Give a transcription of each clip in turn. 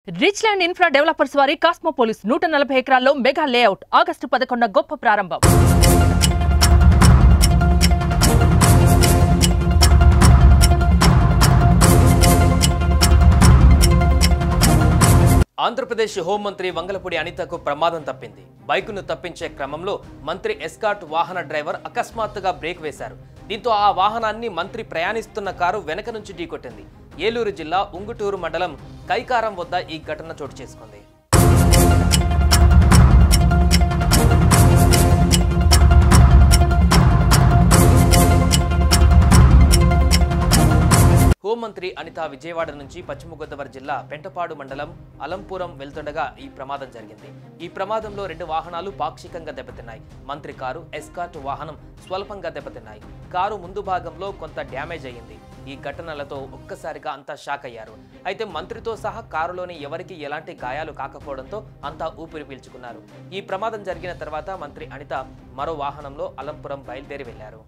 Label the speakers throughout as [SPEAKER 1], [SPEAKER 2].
[SPEAKER 1] Rich land infra developers వారి కాస్మోపోలిస్ 140 ఎకరాల్లో mega layout August 11న గొప్ప ప్రారంభం.
[SPEAKER 2] ఆంధ్రప్రదేశ్ హోంమంత్రి వంగలపూడి అనితకు ప్రమాదం తప్పింది. బైకును తప్పించే క్రమంలో మంత్రి ఎస్కార్ట్ వాహన డ్రైవర్ అకస్మాత్తుగా బ్రేక్ వేశారు. దీంతో ఆ వాహనాన్ని మంత్రి ప్రయాణిస్తున్న కారు వెనక నుంచి ఢీకొట్టింది. ఏలూరు జిల్లా ఉంగుటూరు మండలం కైకారం వద్ద ఈ ఘటన చోటు చేసుకుంది. హోంమంత్రి అనిత విజయవాడ నుంచి పశ్చిమ గోదావరి జిల్లా పెంటపాడు మండలం అలంపురం వెళ్తుండగా ఈ ప్రమాదం జరిగింది. ఈ ప్రమాదంలో 2 వాహనాలు పాక్షికంగా దెబ్బతిన్నాయి. మంత్రి కారు, ఎస్కార్ట్ వాహనం స్వల్పంగా దెబ్బతిన్నాయి. కారు ముందు భాగంలో కొంత డ్యామేజ్ అయ్యింది. ఈ ఘటనలతో ఒక్కసారిగా అంతా షాక్ అయ్యారు. అయితే మంత్రితో సహా కారులోని ఎవరికి ఎలాంటి గాయాలు కాకపోవడంతో అంతా ఊపిరి పీల్చుకున్నారు. ఈ ప్రమాదం జరిగిన తర్వాత మంత్రి అనిత మరో వాహనంలో అలంపురం బయలుదేరి వెళ్లారు.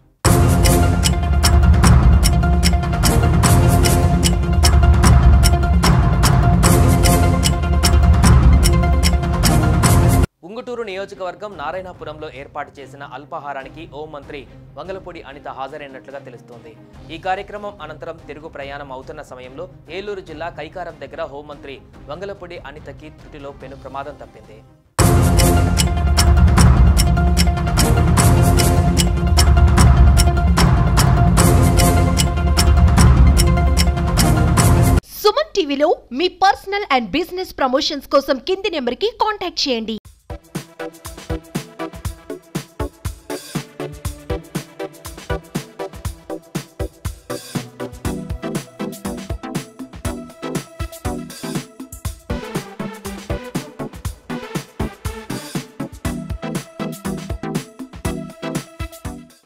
[SPEAKER 2] ఉంగుటూరు నియోజకవర్గం నారాయణపురంలో ఏర్పాటు చేసిన అల్పాహారానికి హోంమంత్రి వంగలపూడి అనిత హాజరైనట్లుగా తెలుస్తోంది. ఈ కార్యక్రమం అనంతరం తిరుగు ప్రయాణం అవుతున్న సమయంలో ఏలూరు జిల్లా కైకారం దగ్గర హోంమంత్రి వంగలపూడి అనితకి త్రుటిలో పెను ప్రమాదం తప్పింది.
[SPEAKER 3] సుమన్ టీవీలో మీ పర్సనల్ అండ్ బిజినెస్ ప్రమోషన్స్ కోసం కింది నెంబర్కి కాంటాక్ట్ చేయండి.